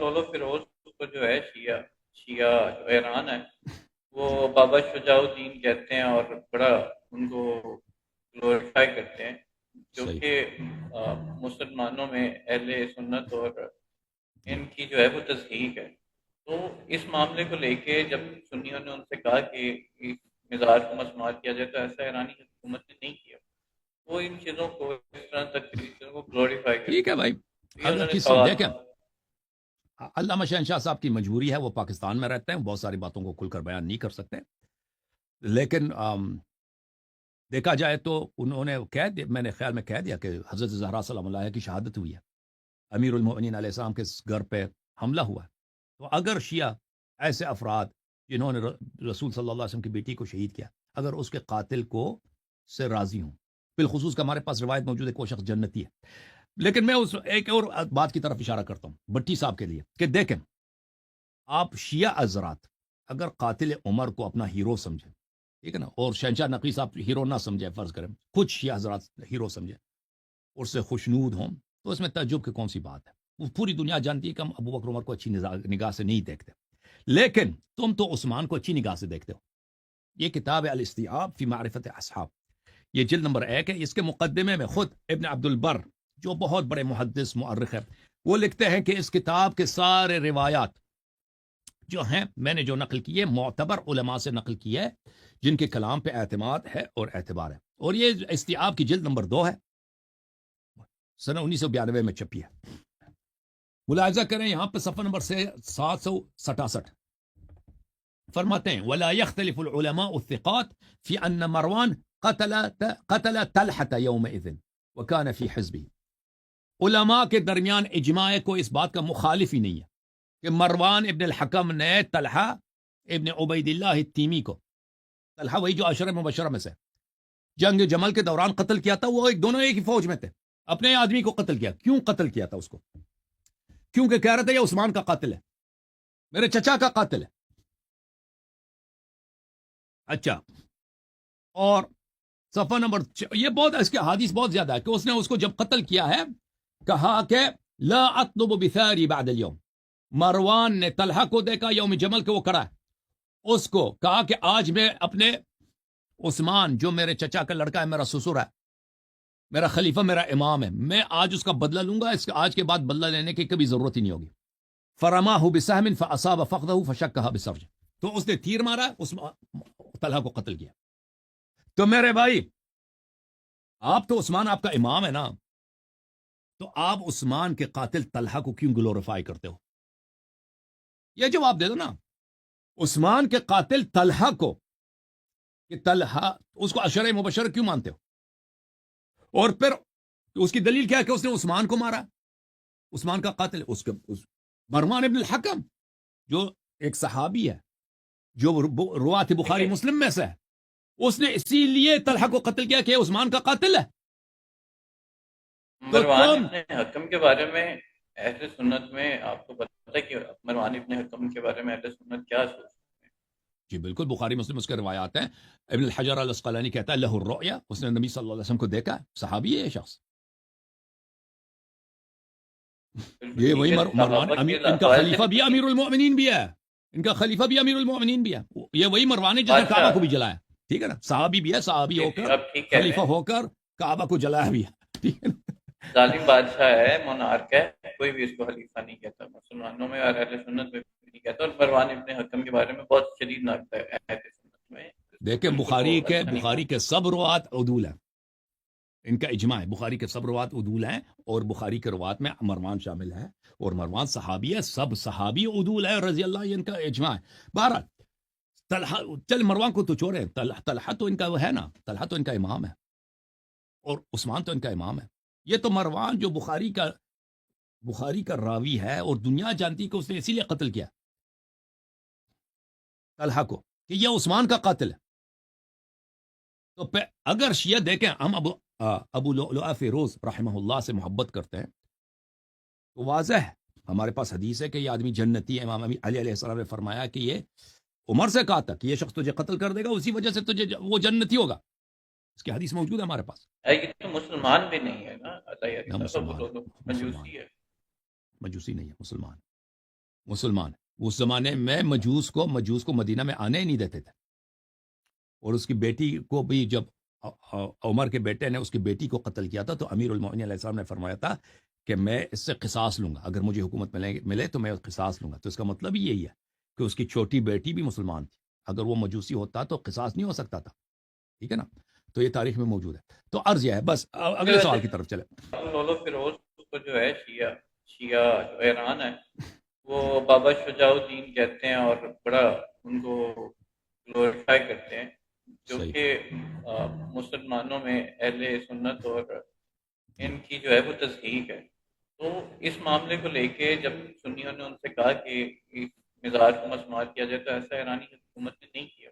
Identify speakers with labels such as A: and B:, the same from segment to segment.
A: Lulu Feroz کو جو ہے شیعہ جو ایران ہے وہ بابا شجاع الدین کہتے ہیں اور بڑا ان کو گلوریفائی کرتے ہیں، جو
B: صحیح.
A: کہ مسلمانوں میں اہل سنت اور ان کی جو ہے وہ تصحیح ہے۔ تو اس معاملے کو لے کے جب سنیوں نے ان سے کہا کہ اس مزار کو مسمار کیا جائے تو ایسا ایرانی حکومت نے نہیں کیا، وہ ان چیزوں کو اس طرح تک چیزوں کو گلوریفائی
B: ٹھیک ہے
A: کرتے ہیں۔
B: بھائی.
A: یہ
B: اگر
A: انہوں نے
B: کسی
A: سوال
B: دیکھیں علامہ شہنشاہ صاحب کی مجبوری ہے، وہ پاکستان میں رہتے ہیں، بہت ساری باتوں کو کھل کر بیان نہیں کر سکتے، لیکن دیکھا جائے تو انہوں نے میں نے خیال میں کہہ دیا کہ حضرت زہرا سلام اللہ علیہا کی شہادت ہوئی ہے، امیر المؤمنین علیہ السلام کے گھر پہ حملہ ہوا ہے. تو اگر شیعہ ایسے افراد جنہوں نے رسول صلی اللہ علیہ وسلم کی بیٹی کو شہید کیا اگر اس کے قاتل کو سے راضی ہوں، بالخصوص کہ ہمارے پاس روایت موجود ہے کہ وہ شخص جنتی ہے. لیکن میں اس ایک اور بات کی طرف اشارہ کرتا ہوں بٹی صاحب کے لیے کہ دیکھیں، آپ شیعہ حضرات اگر قاتل عمر کو اپنا ہیرو سمجھیں، ٹھیک ہے نا، اور شہنشاہ نقی صاحب ہیرو نہ سمجھے، فرض کریں کچھ شیعہ حضرات ہیرو سمجھیں، اس سے خوشنود ہوں، تو اس میں تعجب کی کون سی بات ہے؟ وہ پوری دنیا جانتی ہے کہ ہم ابو بکر عمر کو اچھی نگاہ سے نہیں دیکھتے، لیکن تم تو عثمان کو اچھی نگاہ سے دیکھتے ہو. یہ کتاب ہے الاستیعاب فی معرفت اصحاب، یہ جلد نمبر 1 ہے. اس کے مقدمے میں خود ابن عبد البر جو بہت بڑے محدث مؤرخ ہے، وہ لکھتے ہیں کہ اس کتاب کے سارے روایات جو ہیں میں نے جو نقل کی ہے معتبر علماء سے نقل کی ہے، جن کے کلام پہ اعتماد ہے اور اعتبار ہے. اور یہ استیعاب کی جلد نمبر 2 ہے، سنہ 1992 میں چھپی ہے. ملاحظہ کریں یہاں پہ صفحہ نمبر 767 فرماتے ہیں ولا يختلف العلماء الثقات في ان مروان قتل طلحة يومئذ وكان في حزبه. علماء کے درمیان اجماع کو اس بات کا مخالف ہی نہیں ہے کہ مروان ابن الحکم نے طلحہ ابن عبید اللہ التیمی کو، طلحہ وہی جو عشرہ مبشرہ میں سے جنگ جمل کے دوران قتل کیا تھا، وہ دونوں ایک ہی فوج میں تھے، اپنے آدمی کو قتل کیا. کیوں قتل کیا تھا اس کو؟ کیونکہ کہہ رہے تھے یہ عثمان کا قاتل ہے، میرے چچا کا قاتل ہے. اچھا، اور صفحہ نمبر یہ بہت اس کے حدیث بہت زیادہ ہے کہ اس نے اس کو جب قتل کیا ہے کہا کہ لا اطلب بثاری بعد اليوم. مروان نے طلحہ کو دیکھا یوم جمل کے وہ کڑا ہے، اس کو کہا کہ آج میں اپنے عثمان جو میرے چچا کا لڑکا ہے، میرا سسر ہے، میرا خلیفہ، میرا امام ہے، میں آج اس کا بدلہ لوں گا، آج کے بعد بدلہ لینے کی کبھی ضرورت ہی نہیں ہوگی. فرماہ بسہم فاصاب فخذہ فشکہ بسرج، تو اس نے تیر مارا، اس طلحہ کو قتل کیا. تو میرے بھائی آپ تو عثمان آپ کا امام ہے نا، تو آپ عثمان کے قاتل طلحہ کو کیوں گلوریفائی کرتے ہو؟ یہ جواب دے دو نا. عثمان کے قاتل طلحہ کو کہ طلحہ اس کو عشرہ مبشر کیوں مانتے ہو؟ اور پھر اس کی دلیل کیا ہے کہ اس نے عثمان کو مارا، عثمان کا قاتل مروان ابن الحکم جو ایک صحابی ہے، جو روات بخاری مسلم میں سے ہے، اس نے اسی لیے طلحہ کو قتل کیا کہ عثمان کا قاتل ہے.
A: مروان ابن حکم کے بارے میں اہل سنت میں آپ کو پتہ ہے کہ مروان ابن حکم کے بارے میں اہل سنت کیا سوچتے ہیں؟
B: جی بالکل، بخاری مسلم اس کے روایات ہیں. ابن الحجر الاسقلانی کہتا ہے لہ الرؤیا، اس نے نبی صلی اللہ علیہ وسلم کو دیکھا، صحابی ہے یہ شخص. یہ وہی مروان ان کا خلیفہ بھی امیر المؤمنین بھی ہے، ان کا خلیفہ بھی امیر المؤمنین بھی ہے، یہ وہی مروان ہے جس نے کعبہ کو بھی جلایا. ٹھیک ہے نا، صحابی بھی ہے، صحابی ہو کر خلیفہ ہو کر کعبہ کو جلایا بھی ہے. ٹھیک ہے،
A: ظالم بادشاہ ہے، مونارک ہے، کوئی بھی اس کو خلیفہ نہیں کہتا، مسلمانوں میں اور اہل سنت میں نہیں کہتا. اور مروان ابن حکم کے بارے میں بہت شدید نقد ہے اہل سنت میں.
B: دیکھیں بخاری کے سب روات عدول ہیں، ان کا اجماع ہے، بخاری کے سب روات عدول ہیں، اور بخاری کے روات میں مروان شامل ہے، اور مروان صحابی ہے، سب صحابی عدول ہے رضی اللہ عنہ، ان کا اجماع ہے. بہرحال طلحہ، چل مروان کو تو چھوڑے، طلحہ تو ان کا وہ ہے نا، طلحہ تو ان کا امام ہے، اور عثمان تو ان کا امام ہے. یہ تو مروان جو بخاری کا راوی ہے، اور دنیا جانتی کہ اس نے اسی لیے قتل کیا طلحہ کو کہ یہ عثمان کا قاتل ہے. تو اگر شیعہ دیکھیں ہم ابو لؤلؤ فیروز رحمہ اللہ سے محبت کرتے ہیں تو واضح ہے، ہمارے پاس حدیث ہے کہ یہ آدمی جنتی ہے. امام علی علیہ السلام نے فرمایا کہ یہ عمر سے کہا تھا کہ یہ شخص تجھے قتل کر دے گا، اسی وجہ سے تجھے وہ جنتی ہوگا. اس کی حدیث موجود ہے ہمارے پاس.
A: یہ تو مسلمان بھی نہیں ہے نا،
B: مسلمان
A: مجوسی ہے.
B: مجوسی نہیں ہے، مسلمان. مسلمان ہے۔ اس زمانے میں مجوس کو مدینہ میں آنے ہی نہیں دیتے تھے، اور اس کی بیٹی کو بھی جب عمر کے بیٹے نے اس کی بیٹی کو قتل کیا تھا تو امیر المؤمنین علیہ السلام نے فرمایا تھا کہ میں اس سے قصاص لوں گا، اگر مجھے حکومت ملے تو میں قصاص لوں گا۔ تو اس کا مطلب ہی یہی ہے کہ اس کی چھوٹی بیٹی بھی مسلمان تھی، اگر وہ مجوسی ہوتا تو قصاص نہیں ہو سکتا تھا، ٹھیک ہے نا؟ تو یہ تاریخ میں موجود ہے۔ تو عرض یہ ہے، بس
A: اس کی
B: اگلے
A: وجہ
B: سوال
A: سے
B: کی طرف چلے۔
A: لولو فیروز کو جو ہے شیعہ جو ایران ہے وہ بابا شجاع الدین کہتے ہیں اور بڑا ان کو گلوریفائی کرتے ہیں، جو
B: صحیح،
A: کہ مسلمانوں میں اہل سنت اور ان کی جو ہے وہ تصدیق ہے۔ تو اس معاملے کو لے کے جب سنیوں نے ان سے کہا کہ اس مزار کو مسمار کیا جائے تو ایسا ایرانی حکومت نے نہیں کیا،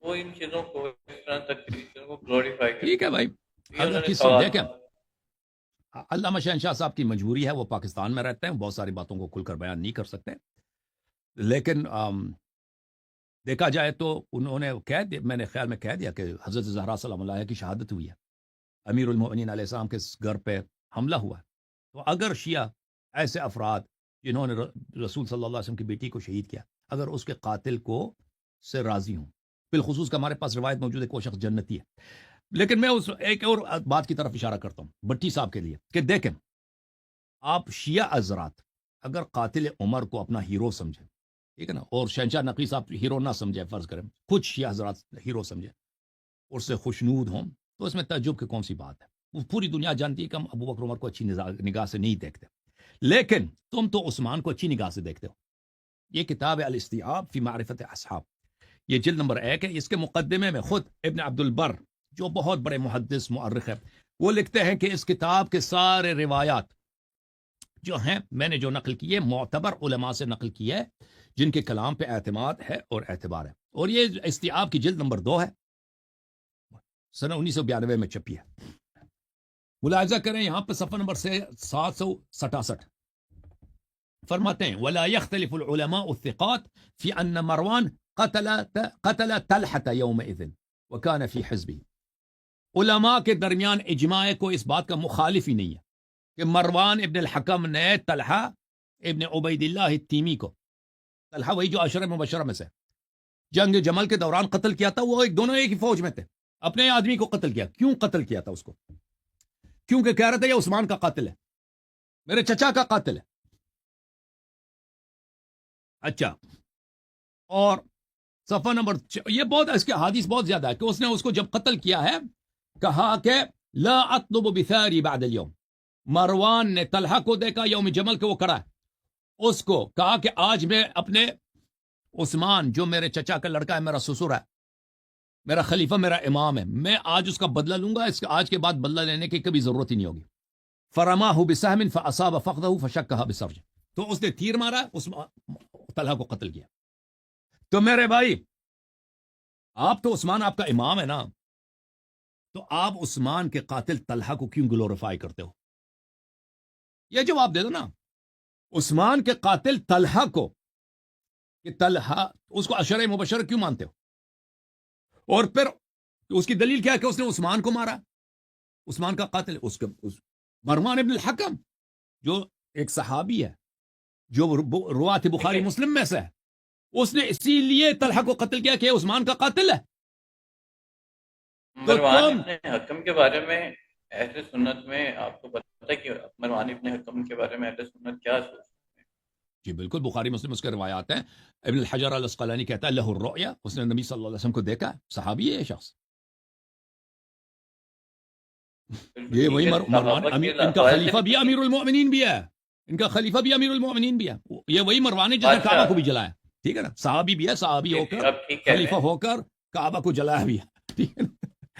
A: وہ ان چیزوں کو اس طرح تک چیزوں کو گلوریفائی
B: ٹھیک
A: کرتے
B: ہے
A: ہیں۔
B: بھائی،
A: تو یہ
B: اگر
A: انہوں نے
B: کسی
A: سوال
B: دیکھیں علامہ شہنشاہ صاحب کی مجبوری ہے، وہ پاکستان میں رہتے ہیں، بہت ساری باتوں کو کھل کر بیان نہیں کر سکتے، لیکن دیکھا جائے تو انہوں نے کہہ دیا، میں نے خیال میں کہہ دیا کہ حضرت زہرا سلام اللہ علیہا کی شہادت ہوئی ہے، امیر المؤمنین علیہ السلام کے گھر پہ حملہ ہوا ہے۔ تو اگر شیعہ ایسے افراد جنہوں نے رسول صلی اللہ علیہ وسلم کی بیٹی کو شہید کیا، اگر اس کے قاتل کو سے راضی ہوں، بالخصوص کہ ہمارے پاس روایت موجود ہے کہ وہ شخص جنتی ہے، لیکن میں اس ایک اور بات کی طرف اشارہ کرتا ہوں بٹی صاحب کے لیے کہ دیکھیں، آپ شیعہ حضرات اگر قاتل عمر کو اپنا ہیرو سمجھیں، ٹھیک ہے نا، اور شہنشاہ نقی صاحب ہیرو نہ سمجھے، فرض کریں کچھ شیعہ حضرات ہیرو سمجھے، اس سے خوشنود ہوں، تو اس میں تعجب کی کون سی بات ہے؟ وہ پوری دنیا جانتی ہے کہ ہم ابو بکر عمر کو اچھی نگاہ سے نہیں دیکھتے، لیکن تم تو عثمان کو اچھی نگاہ سے دیکھتے ہو۔ یہ کتاب ہے الاستیعاب فی معرفت اصحاب، یہ جلد نمبر 1 ہے۔ اس کے مقدمے میں خود ابن عبد البر جو بہت بڑے محدث مؤرخ ہے، وہ لکھتے ہیں کہ اس کتاب کے سارے روایات جو ہیں میں نے جو نقل کی ہے معتبر علماء سے نقل کی ہے، جن کے کلام پہ اعتماد ہے اور اعتبار ہے، اور یہ استیعاب کی جلد نمبر 2 ہے، سنہ 1992 میں چھپی ہے۔ ملاحظہ کریں یہاں پہ صفحہ نمبر سے 767 فرماتے ہیں ولا يختلف العلماء الثقات في ان مروان قتل طلحة يومئذ وكان في حزبه۔ علماء کے درمیان اجماع کو اس بات کا مخالف ہی نہیں ہے کہ مروان ابن الحکم نے طلحہ ابن عبید اللہ التیمی کو، طلحہ وہی جو عشرہ مبشرہ میں سے جنگ جمل کے دوران قتل کیا تھا، وہ دونوں ایک ہی فوج میں تھے، اپنے آدمی کو قتل کیا۔ کیوں قتل کیا تھا اس کو؟ کیونکہ کہہ رہے تھے یہ عثمان کا قاتل ہے، میرے چچا کا قاتل ہے۔ اچھا، اور صفحہ نمبر یہ بہت اس کے حدیث بہت زیادہ ہے کہ اس نے اس کو جب قتل کیا ہے کہا کہ لا اطلب بثاری بعد اليوم۔ مروان نے طلحہ کو دیکھا یوم جمل کے وہ کڑا ہے، اس کو کہا کہ آج میں اپنے عثمان جو میرے چچا کا لڑکا ہے، میرا سسر ہے، میرا خلیفہ، میرا امام ہے، میں آج اس کا بدلہ لوں گا، اس کا آج کے بعد بدلہ لینے کی کبھی ضرورت ہی نہیں ہوگی۔ فرماہ بسہم فاصاب فخذہ فشکہ بسرج، تو اس نے تیر مارا، اس طلحہ کو قتل کیا۔ تو میرے بھائی، آپ تو عثمان آپ کا امام ہے نا، تو آپ عثمان کے قاتل طلحہ کو کیوں گلوریفائی کرتے ہو؟ یہ جواب دے دو نا۔ عثمان کے قاتل طلحہ کو، کہ طلحہ اس کو عشرہ مبشرہ کیوں مانتے ہو؟ اور پھر اس کی دلیل کیا ہے کہ اس نے عثمان کو مارا، عثمان کا قاتل مروان ابن الحکم جو ایک صحابی ہے، جو روات بخاری مسلم میں سے ہے، اس نے اسی لیے طلحہ کو قتل کیا کہ عثمان کا قاتل ہے۔
A: مروان ابن حکم کے بارے میں اہل سنت میں آپ کو پتہ ہے کہ مروان ابن حکم کے بارے میں اہل سنت کیا سوچتے ہیں؟
B: جی بالکل، بخاری مسلم اس کے روایات ہیں۔ ابن الحجر العسقلانی کہتا ہے لہ الرؤیا، اس نے نبی صلی اللہ علیہ وسلم کو دیکھا، صحابی ہے یہ شخص۔ یہ وہی مروان ان کا خلیفہ بھی امیر المؤمنین بھی ہے، ان کا خلیفہ بھی امیر المؤمنین بھی ہے، یہ وہی مروان ہے جس نے کعبہ کو بھی جلایا، ٹھیک ہے نا، صحابی بھی ہے، صحابی ہو کر خلیفہ ہو کر کعبہ کو جلایا بھی ہے، ٹھیک ہے نا۔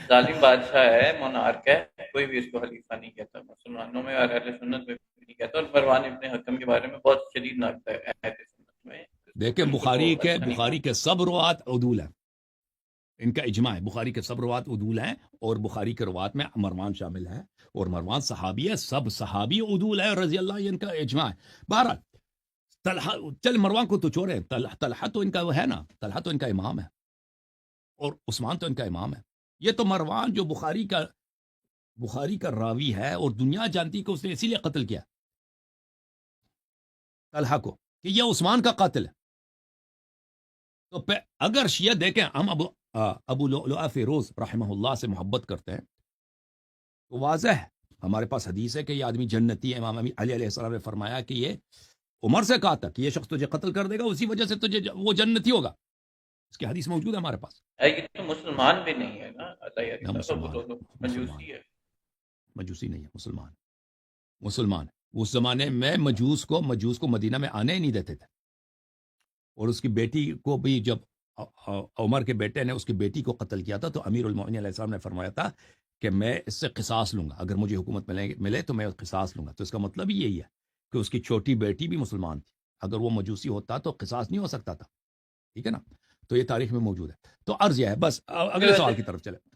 A: ظالم بادشاہ ہے، مونارک ہے، کوئی بھی اس کو خلیفہ نہیں کہتا، مسلمانوں میں اور اہل سنت میں نہیں کہتا، اور مروان ابن حکم کے بارے میں بہت شدید نقد ہے اہل سنت میں۔
B: دیکھیں بخاری کے سب روات عدول ہیں، ان کا اجماع ہے، بخاری کے سب روات عدول ہیں، اور بخاری کے روات میں مروان شامل ہے، اور مروان صحابی ہے، سب صحابی عدول ہے رضی اللہ عنہ، ان کا اجماع ہے۔ بہرحال طلحہ، چل مروان کو تو چھوڑے، طلحہ تو ان کا وہ ہے نا، طلحہ تو ان کا امام ہے، اور عثمان تو ان کا امام ہے۔ یہ تو مروان جو بخاری کا راوی ہے، اور دنیا جانتی کہ اس نے اسی لیے قتل کیا طلحہ کو، کہ یہ عثمان کا قاتل ہے. تو اگر شیعہ دیکھیں ہم ابو لؤلؤ فیروز رحمہ اللہ سے محبت کرتے ہیں تو واضح ہے ہمارے پاس حدیث ہے کہ یہ آدمی جنتی ہے. امام علی علیہ السلام نے فرمایا کہ یہ عمر سے کہا تھا کہ یہ شخص تجھے قتل کر دے گا، اسی وجہ سے تجھے وہ جنتی ہوگا. اس کی حدیث موجود ہے ہمارے پاس.
A: یہ تو مسلمان بھی نہیں ہے نا اللہ
B: نہ مسلمان ہے،
A: مجوسی ہے.
B: مجوسی نہیں ہے، مسلمان ہے. اس زمانے میں مجوس کو مدینہ میں آنے ہی نہیں دیتے تھے. اور اس کی بیٹی کو بھی جب عمر کے بیٹے نے اس کی بیٹی کو قتل کیا تھا تو امیر المؤمنین علیہ السلام نے فرمایا تھا کہ میں اس سے قصاص لوں گا، اگر مجھے حکومت ملے تو میں قصاص لوں گا. تو اس کا مطلب ہی یہی ہے کہ اس کی چھوٹی بیٹی بھی مسلمان تھی. اگر وہ مجوسی ہوتا تو قصاص نہیں ہو سکتا تھا. ٹھیک ہے نا. تو یہ تاریخ میں موجود ہے. تو عرض یہ ہے، بس اگلے سوال کی طرف چلے.